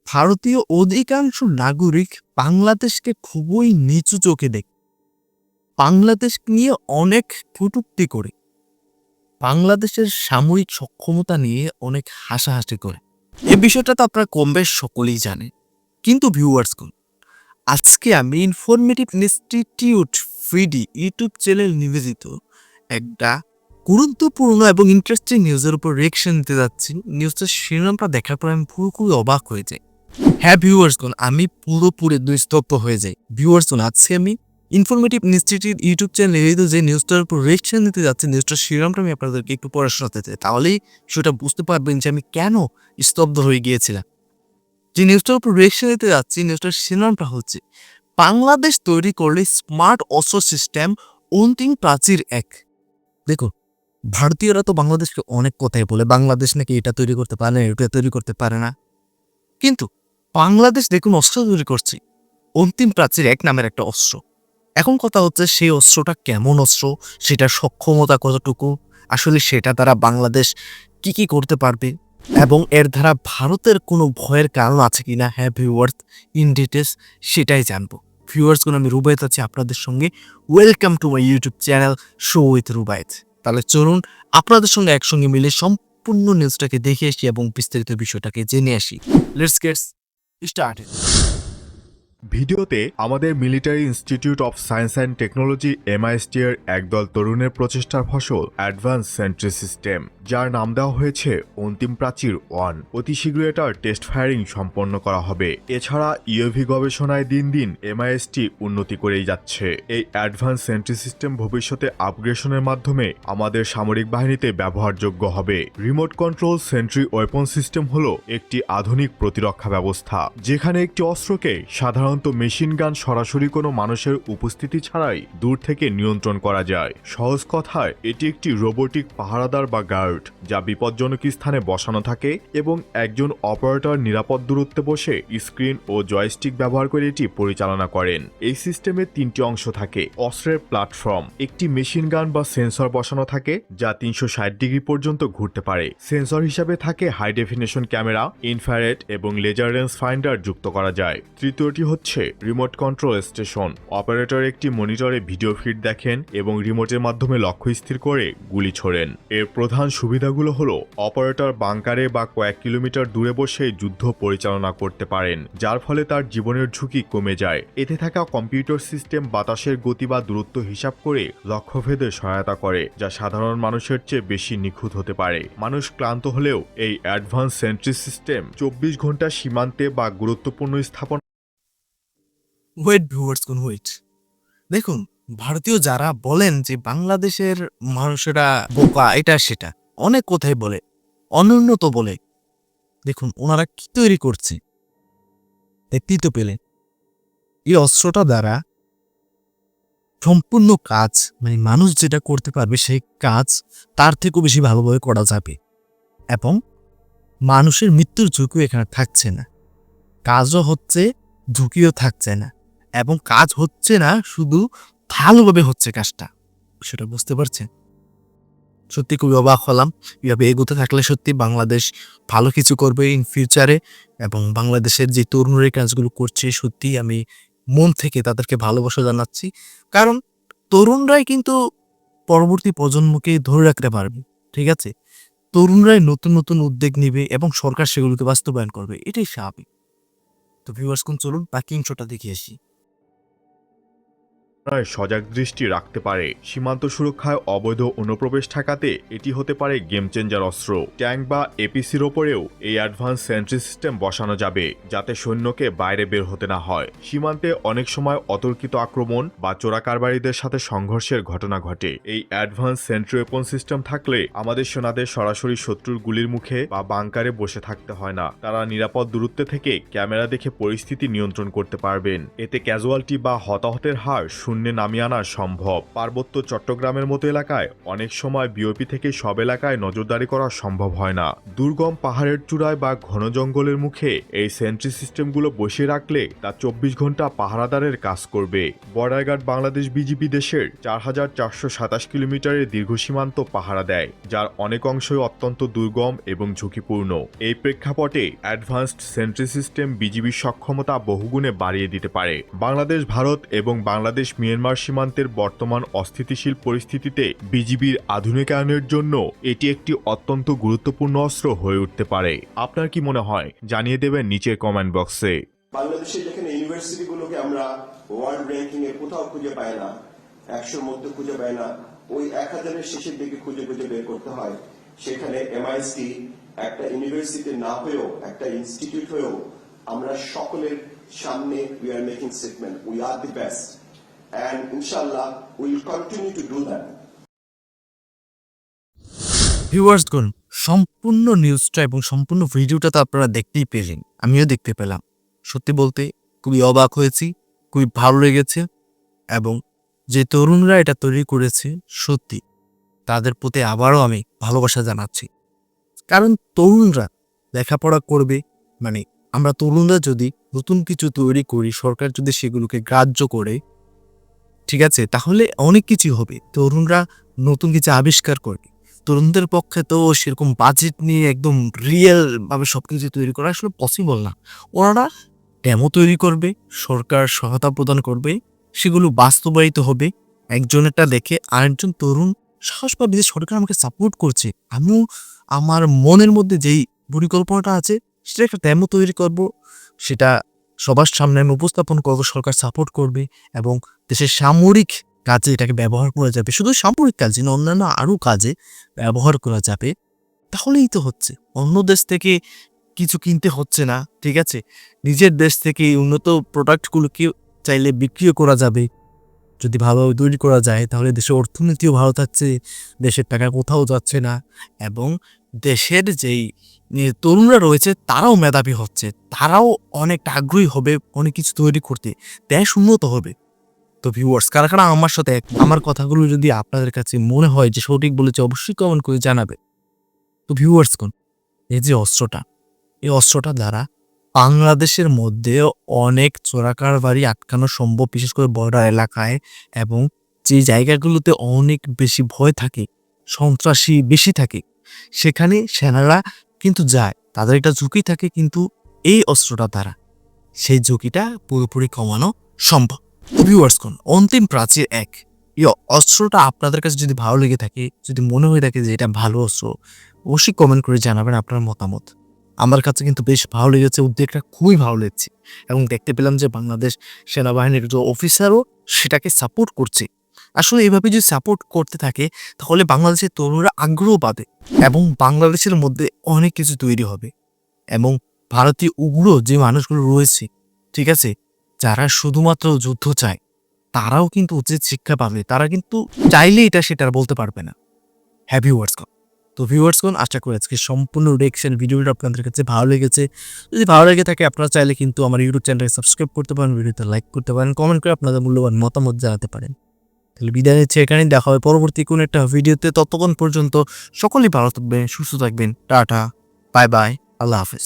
ভারতীয় অধিকাংশ নাগরিক বাংলাদেশকে খুবই নিচু চোখে দেখে। বাংলাদেশ নিয়ে অনেক কটূক্তি করে। বাংলাদেশের সামরিক সক্ষমতা নিয়ে অনেক হাসাহাসি করে। এই বিষয়টা তো আপনারা কমবেশ সকলেই জানেন। কিন্তু ভিউয়ার্সগণ, আজকে আমি ইনফরমেটিভ ইনস্টিটিউট ফ্রিডি ইউটিউব চ্যানেল নিবেদিত একটা গুরুত্বপূর্ণ এবং ইন্টারেস্টিং নিউজের উপর রিয়েকশন দিতে যাচ্ছি। নিউজটার শিরোনামটা দেখার পর আমি পুরোপুরি অবাক হয়ে যাই। হ্যাঁ ভিউয়ার্সগণ, আমি পুরোপুরি দুস্তব্ধ হয়ে যাই। ভিউয়ার্সগণ, আজকে আমি ইনফরমেটিভ ইনস্টিটিউট ইউটিউব চ্যানেলে যে নিউজটার উপর রিয়েকশন দিতে যাচ্ছি, নিউজটার শিরোনামটা আমি আপনাদেরকে একটু পড়ে শোনাতে চাই। তাহলেই সেটা বুঝতে পারবেন যে আমি কেন স্তব্ধ হয়ে গিয়েছিলাম। যে নিউজটার উপর রিয়েকশন দিতে যাচ্ছি, নিউজটার শিরোনামটা হচ্ছে বাংলাদেশ তৈরি করলে স্মার্ট অস্ত্র সিস্টেম অন্তিম প্রাচীর এক। দেখুন, ভারতীয়রা তো বাংলাদেশকে অনেক কথাই বলে, বাংলাদেশ নাকি এটা তৈরি করতে পারে না, এটা তৈরি করতে পারে না। কিন্তু বাংলাদেশ দেখুন অস্ত্র তৈরি করছে, অন্তিম প্রাচীর এক নামের একটা অস্ত্র। এখন কথা হচ্ছে সেই অস্ত্রটা কেমন অস্ত্র, সেটার সক্ষমতা কতটুকু, আসলে সেটা দ্বারা বাংলাদেশ কি কি করতে পারবে এবং এর দ্বারা ভারতের কোনো ভয়ের কারণ আছে কিনা। হ্যাঁ ভিউয়ার্স, ইন ডিটেলস সেটাই জানবো। ভিউয়ার্সগুলো, আমি রুবায়েত আছি আপনাদের সঙ্গে। Welcome to my YouTube channel show with Rubayet. তাহলে চলুন আপনাদের সঙ্গে একসঙ্গে মিলে সম্পূর্ণ নিউজটাকে দেখে আসি এবং বিস্তারিত বিষয়টাকে জেনে আসি। Let's get started. ভিডিওতে আমাদের military institute of science and technology MIST এর একদল তরুণের প্রচেষ্টার ফসল অ্যাডভান্স সেন্ট্রি সিস্টেম, যার নাম দেওয়া হয়েছে অন্তিম প্রাচীর 1। অতি শীঘ্রই এটার টেস্ট ফায়ারিং সম্পন্ন করা হবে। এছাড়া ইউএভি গবেষণায় দিন দিন MIST উন্নতি করেই যাচ্ছে। এই অ্যাডভান্স সেন্ট্রি সিস্টেম ভবিষ্যতে আপগ্রেশনের মাধ্যমে আমাদের সামরিক বাহিনীতে ব্যবহারযোগ্য হবে। Remote control sentry weapon system হলো একটি আধুনিক প্রতিরক্ষা ব্যবস্থা, যেখানে একটি অস্ত্রকে সাধারণত মেশিন গান সরাসরি কোনো মানুষের উপস্থিতি ছাড়াই দূর থেকে নিয়ন্ত্রণ করা যায়। সহজ কথায়, এটি একটি রোবোটিক পাহারাদার বা গার্ড, যা বিপজ্জনক স্থানে বসানো থাকে এবং একজন অপারেটর নিরাপদ দূরত্বে বসে স্ক্রিন ও জয়স্টিক ব্যবহার করে এটি পরিচালনা করেন। এই সিস্টেমের 3টি অংশ থাকে। অস্ত্রের প্ল্যাটফর্ম, একটি মেশিন গান বা সেন্সর বসানো থাকে যা 360 ডিগ্রি পর্যন্ত ঘুরতে পারে। সেন্সর হিসাবে থাকে হাই ডেফিনেশন ক্যামেরা, ইনফ্রারেড এবং লেজার রেঞ্জ ফাইন্ডার যুক্ত করা যায়। তৃতীয়টি হচ্ছে রিমোট কন্ট্রোল স্টেশন। অপারেটর একটি মনিটরে ভিডিও ফিড দেখেন এবং রিমোটের মাধ্যমে লক্ষ্য স্থির করে গুলি ছোড়েন। এর প্রধান সুবিধাগুলো হলো অপারেটর বাংকারে বা কয়েক কিলোমিটার দূরে বসে যুদ্ধ পরিচালনা করতে পারেন, যার ফলে তার জীবনের ঝুঁকি কমে যায়। এতে থাকা কম্পিউটার সিস্টেম বাতাসের গতি বা দূরত্ব হিসাব করে লক্ষ্যভেদে সহায়তা করে, যা সাধারণ মানুষের চেয়ে বেশি নিখুঁত হতে পারে। মানুষ ক্লান্ত হলেও এই অ্যাডভান্স সেন্ট্রি সিস্টেম 24 ঘন্টা সীমান্তে বা গুরুত্বপূর্ণ স্থাপনা। ওয়েট ভিউয়ার্সগণ, ওয়েট। দেখুন, ভারতীয় যারা বলেন যে বাংলাদেশের মানুষেরা বোকা, এটা সেটা অনেক কথাই বলে, অনুন্নত বলে, দেখুন ওনারা কি তৈরি করছে দেখতেই তো পেলেন। এই অস্ত্রটা দ্বারা সম্পূর্ণ কাজ, মানে মানুষ যেটা করতে পারবে সেই কাজ তার থেকেও বেশি ভালোভাবে করা যাবে এবং মানুষের মৃত্যুর ঝুঁকিও এখানে থাকছে না। কাজও হচ্ছে, ঝুঁকিও থাকছে না, এবং কাজ হচ্ছে না শুধু, ভালোভাবে হচ্ছে কাজটা। সেটা বুঝতে পারছেন? সত্যি খুবই অবাক হলাম। এভাবে এগোতে থাকলে সত্যি বাংলাদেশ ভালো কিছু করবে ইন ফিউচারে, এবং বাংলাদেশের যে তরুণরা এই কাজগুলো করছে, সত্যি আমি মন থেকে তাদেরকে ভালোবাসা জানাচ্ছি। কারণ তরুণরাই কিন্তু পরবর্তী প্রজন্মকে ধরে রাখতে পারবে। ঠিক আছে, তরুণরাই নতুন নতুন উদ্যোগ নিবে এবং সরকার সেগুলোকে বাস্তবায়ন করবে, এটাই স্বাভাবিক। তো ভিউয়ার্স, চলুন বাকি অংশটা দেখে আসি। সজাগ দৃষ্টি রাখতে পারে। সীমান্ত সুরক্ষায় অবৈধ অনুপ্রবেশ ঠেকাতে এটি হতে পারে গেম চেঞ্জার অস্ত্র। ট্যাঙ্ক বা এপিসির ওপরেও এই অ্যাডভান্স সেন্ট্রি সিস্টেম বসানো যাবে, যাতে সৈন্যকে বাইরে বের হতে না হয়। সীমান্তে অনেক সময় অতর্কিত আক্রমণ বা চোরাকারবারিদের সাথে সংঘর্ষের ঘটনা ঘটে। এই অ্যাডভান্স সেন্ট্রি ওয়েপন সিস্টেম থাকলে আমাদের সেনাদের সরাসরি শত্রুর গুলির মুখে বা বাংকারে বসে থাকতে হয় না। তারা নিরাপদ দূরত্বে থেকে ক্যামেরা দেখে পরিস্থিতি নিয়ন্ত্রণ করতে পারবেন। এতে ক্যাজুয়ালিটি বা হতাহতের হার শূন্য শূন্যে নামিয়ে আনা সম্ভব। পার্বত্য চট্টগ্রামের মতো এলাকায় অনেক সময় বিওপি থেকে সব এলাকায় নজরদারি করা সম্ভব হয় না। দুর্গম পাহাড়ের চূড়ায় বা ঘন জঙ্গলের মুখে এই সেন্ট্রি সিস্টেমগুলো বসিয়ে রাখলে তা 24 ঘন্টা পাহারাদারের কাজ করবে। বর্ডার গার্ড বাংলাদেশ বিজিবি দেশের 4427 কিলোমিটারের দীর্ঘ সীমান্ত পাহারা দেয়, যার অনেক অংশই অত্যন্ত দুর্গম এবং ঝুঁকিপূর্ণ। এই প্রেক্ষাপটে অ্যাডভান্সড সেন্ট্রি সিস্টেম বিজিবির সক্ষমতা বহুগুণে বাড়িয়ে দিতে পারে। বাংলাদেশ ভারত এবং বাংলাদেশ মিয়ানমার সীমান্তের বর্তমান অস্থিতিশীল পরিস্থিতিতে বিজিবির আধুনিকায়নের জন্য এটি একটি অত্যন্ত গুরুত্বপূর্ণ অস্ত্র হয়ে উঠতে পারে। আপনার কি মনে হয় জানিয়ে দেবেন নিচের কমেন্ট বক্সে। বাংলাদেশের যেখানে ইউনিভার্সিটিগুলোকে আমরা ওয়ার্ল্ড র্যাঙ্কিং এ কোথাও খুঁজে পাই না, 100-র মধ্যে খুঁজে পাই না, ওই 1000-এর শেষের দিকে খুঁজে বের করতে হয়, সেখানে এমআইএসটি একটা ইউনিভার্সিটি না হয়েও একটা ইনস্টিটিউট হয়েও আমরা সকলের সামনে we are making statement, we are the best, and ইনশাআল্লাহ we will continue to do that. ভিউয়ার্সগণ, সম্পূর্ণ নিউজটা এবং সম্পূর্ণ ভিডিওটা তো আপনারা দেখতেই পেলেন, আমিও দেখতে পেলাম। সত্যি বলতে খুবই অবাক হয়েছি, খুবই ভালো লেগেছে, এবং যে তরুণরা এটা তৈরি করেছে সত্যি তাদের প্রতি আবারও আমি ভালোবাসা জানাচ্ছি। কারণ তরুণরা লেখাপড়া করবে, মানে আমরা তরুণরা যদি নতুন কিছু তৈরি করি, সরকার যদি সেগুলোকে গ্রাহ্য করে, ঠিক আছে, তাহলে অনেক কিছু হবে। তরুণরা নতুন কিছু আবিষ্কার করবে। তরুণদের পক্ষে তো সেরকম বাজেট নিয়ে একদম রিয়েল ভাবে সবকিছু তৈরি করা আসলে পসিবল না। ওনারা ডেমো তৈরি করবে, সরকার সহায়তা প্রদান করবে, সেগুলো বাস্তবায়িত হবে। একজনেরটা দেখে আরেকজন তরুণ সাহস পাবে যে সরকার আমাকে সাপোর্ট করছে, আমিও আমার মনের মধ্যে যেই পরিকল্পনাটা আছে সেটা একটা ডেমো তৈরি করব, সেটা সবার সামনে আমি উপস্থাপন করবো, সরকার সাপোর্ট করবে এবং দেশের সামরিক কাজে এটাকে ব্যবহার করা যাবে। শুধু সামরিক কাজে না, অন্যান্য আরও কাজে ব্যবহার করা যাবে। তাহলেই তো হচ্ছে, অন্য দেশ থেকে কিছু কিনতে হচ্ছে না, ঠিক আছে, নিজের দেশ থেকে উন্নত প্রোডাক্টগুলোকে চাইলে বিক্রিও করা যাবে। যদি ভালোভাবে তৈরি করা যায় তাহলে দেশের অর্থনীতিও ভালো থাকছে, দেশের টাকা কোথাও যাচ্ছে না, এবং দেশের যেই তরুণরা রয়েছে তারাও মেধাবী হচ্ছে, তারাও অনেকটা আগ্রহী হবে অনেক কিছু তৈরি করতে, দেশ উন্নত হবে। তো ভিউয়ার্স, কারা কারা আমার সাথে আমার কথাগুলো যদি আপনাদের কাছে মনে হয় যে সঠিক বলেছে, অবশ্যই কমেন্ট করে জানাবে। তো ভিউয়ার্স কোন এই যে অস্ত্রটা, এই অস্ত্রটা দ্বারা বাংলাদেশের মধ্যে অনেক চোরাকারবারি আটকানো সম্ভব, বিশেষ করে বর্ডার এলাকায়, এবং যে জায়গাগুলোতে অনেক বেশি ভয় থাকে, সন্ত্রাসী বেশি থাকে, সেখানে সেনারা কিন্তু যায়, তাদের একটা ঝুঁকি থাকে, কিন্তু এই অস্ত্রটা দ্বারা সেই ঝুঁকিটা পুরোপুরি কমানো সম্ভব। ভিউয়ার্স কোন অন্তিম প্রাচীর 1, এই অস্ত্রটা আপনাদের কাছে যদি ভালো লেগে থাকে, যদি মনে হয়ে থাকে যে এটা ভালো অস্ত্র, অবশ্যই কমেন্ট করে জানাবেন আপনার মতামত। আমার কাছে কিন্তু বেশ ভালো লেগেছে, উদ্যোগটা খুবই ভালো লেগেছে, এবং দেখতে পেলাম যে বাংলাদেশ সেনাবাহিনীর যে অফিসারও সেটাকে সাপোর্ট করছে। আসলে এইভাবে যদি সাপোর্ট করতে থাকে তাহলে বাংলাদেশের তরুণরা আগ্রহ পাবে এবং বাংলাদেশের মধ্যে অনেক কিছু তৈরি হবে। এবং ভারতীয় উগ্র যে মানুষগুলো রয়েছে, ঠিক আছে, যারা শুধুমাত্র যুদ্ধ চায়, তারাও কিন্তু উচিত শিক্ষা পাবে, তারা কিন্তু চাইলে এটা সেটা বলতে পারবে না। হ্যাঁ ভিউয়ার্সগণ, তো ভিউয়ার্সগণ, আশা করি আজকে সম্পূর্ণ রিঅ্যাকশন ভিডিওটা আপনাদের কাছে ভালো লেগেছে। যদি ভালো লেগে থাকে আপনারা চাইলে কিন্তু আমার ইউটিউব চ্যানেলকে সাবস্ক্রাইব করতে পারেন, ভিডিওতে লাইক করতে পারেন, কমেন্ট করে আপনাদের মূল্যবান মতামত জানাতে পারেন। তাহলে বিদায় নিচ্ছি, এখানেই দেখা হবে পরবর্তী কোন একটা ভিডিওতে। ততক্ষণ পর্যন্ত সকলেই ভালো থাকবেন, সুস্থ থাকবেন, টাটা, বাই বাই, আল্লাহ হাফেজ।